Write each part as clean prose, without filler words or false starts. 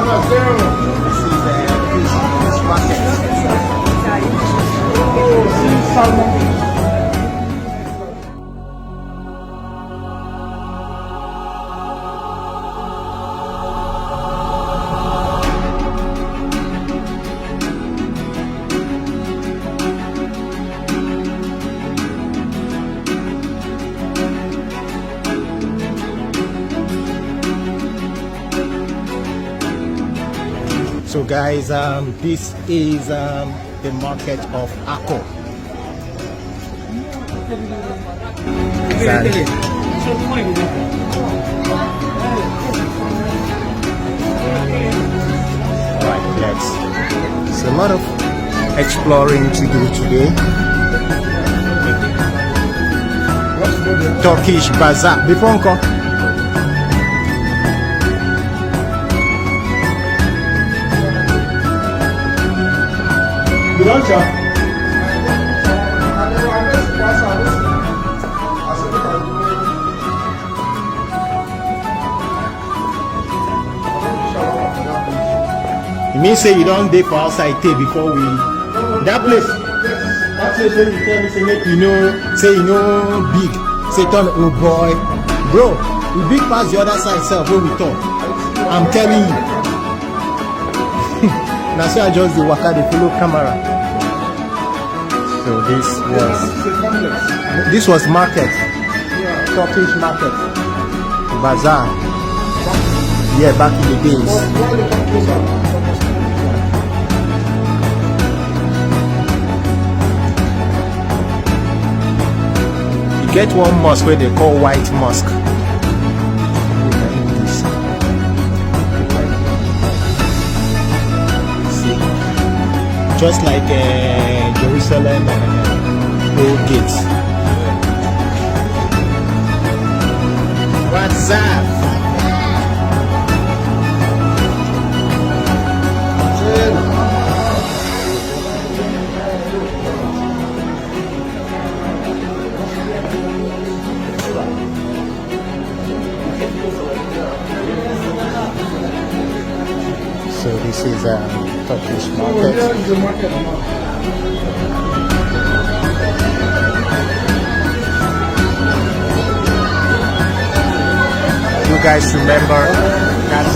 Turkish market. So guys, this is the market of Akko. Alright, it's a lot of exploring to do today. Turkish Bazaar. Before uncle. You mean say you don't dey for outside take before we that place when you tell me say make you know say you know big say turn oh boy bro we big pass the other side self when we talk I'm telling you. Now so I just the waka the follow camera. So this was market, Turkish market, bazaar. Yeah, back in the days. You get one mosque where they call White Mosque. Just like Jerusalem old gates. What's up? So this is Turkish market. You guys remember that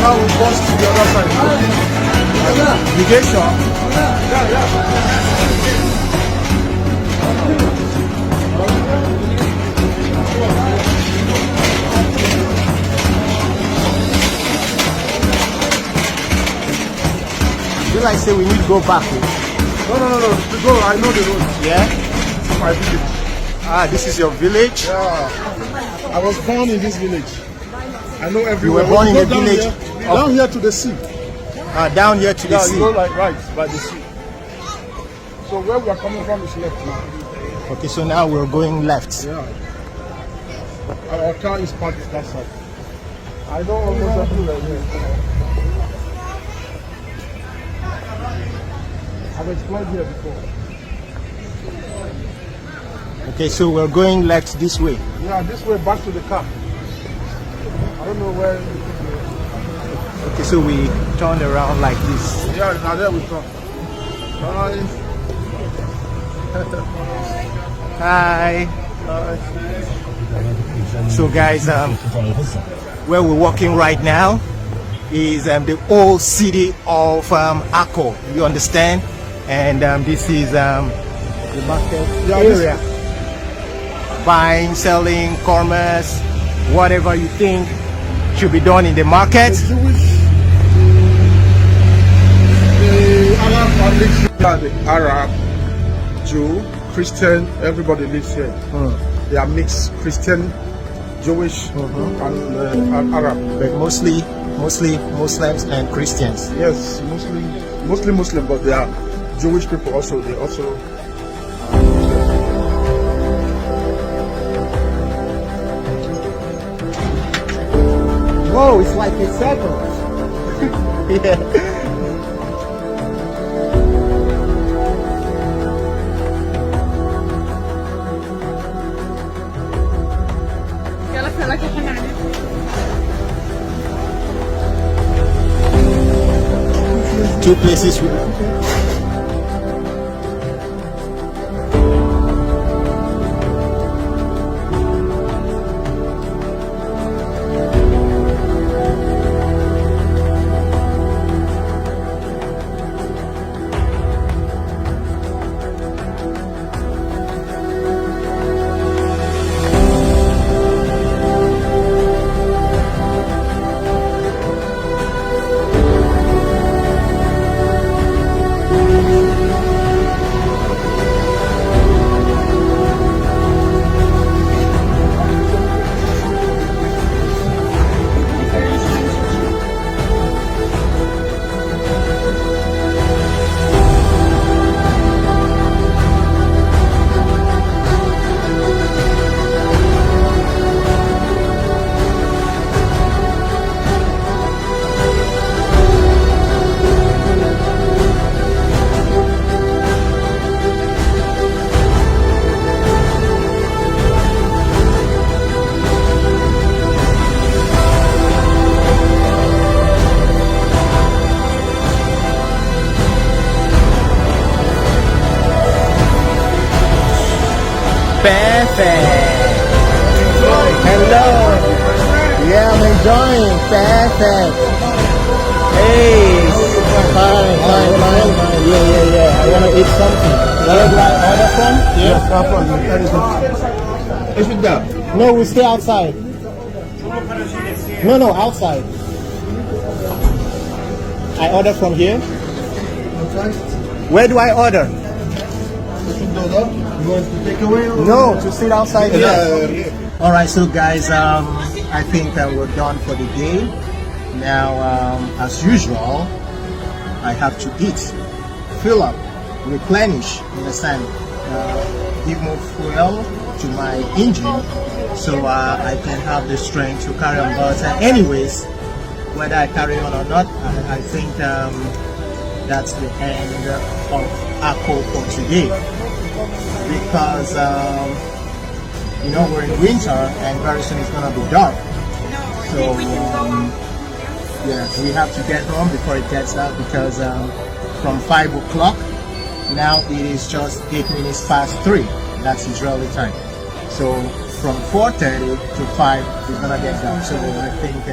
now we bust to the other side. You get shot? Yeah. You like say we need to go back? No. To go, I know the road. Yeah? My village. Ah, this is your village? Yeah. I was born in this village. I know everywhere. You were born in the village? Down here to the sea. Down here to the sea? Yeah, you go like right by the sea. So where we are coming from is left now. Okay, so now we're going left. Yeah. Our car is parked that side. I know almost everywhere here. I've explored here before. Okay, so we're going left this way. Yeah, this way back to the car. I don't know where. Okay, so we turn around like this. Yeah, now there we come. Hi. So guys, where we're walking right now is the old city of Akko. You understand? and this is the market Yeah, area. Buying, selling, commerce, whatever you think should be done in the market. The Jewish, the Arab are mixed. The Arab, Jew, Christian, everybody lives here. They are mixed Christian, Jewish, and Arab. But mostly Muslims and Christians. Yes, mostly Muslim, but they are Jewish people also. They also. Whoa, it's like a circle. Yeah. Two places with perfect. Hello. Yeah, I'm enjoying. Perfect. Hey. Fine. Yeah. I want to eat something. Where do I order from? Yes, that one. Is it that? No, we stay outside. No, outside. I order from here. Where do I order? You want to take away? No, to sit outside here. Yeah. All right, so guys, I think we're done for the day. Now, as usual, I have to eat, fill up, replenish, understand, give more fuel to my engine so I can have the strength to carry on. But anyways, whether I carry on or not, I think that's the end of Akko for today, because we're in winter and very soon it's gonna be dark, so yeah, we have to get home before it gets dark, because from 5 o'clock now it is just 8 minutes past 3. That's Israeli time. So from 4:30 to 5 it's gonna get dark, so I think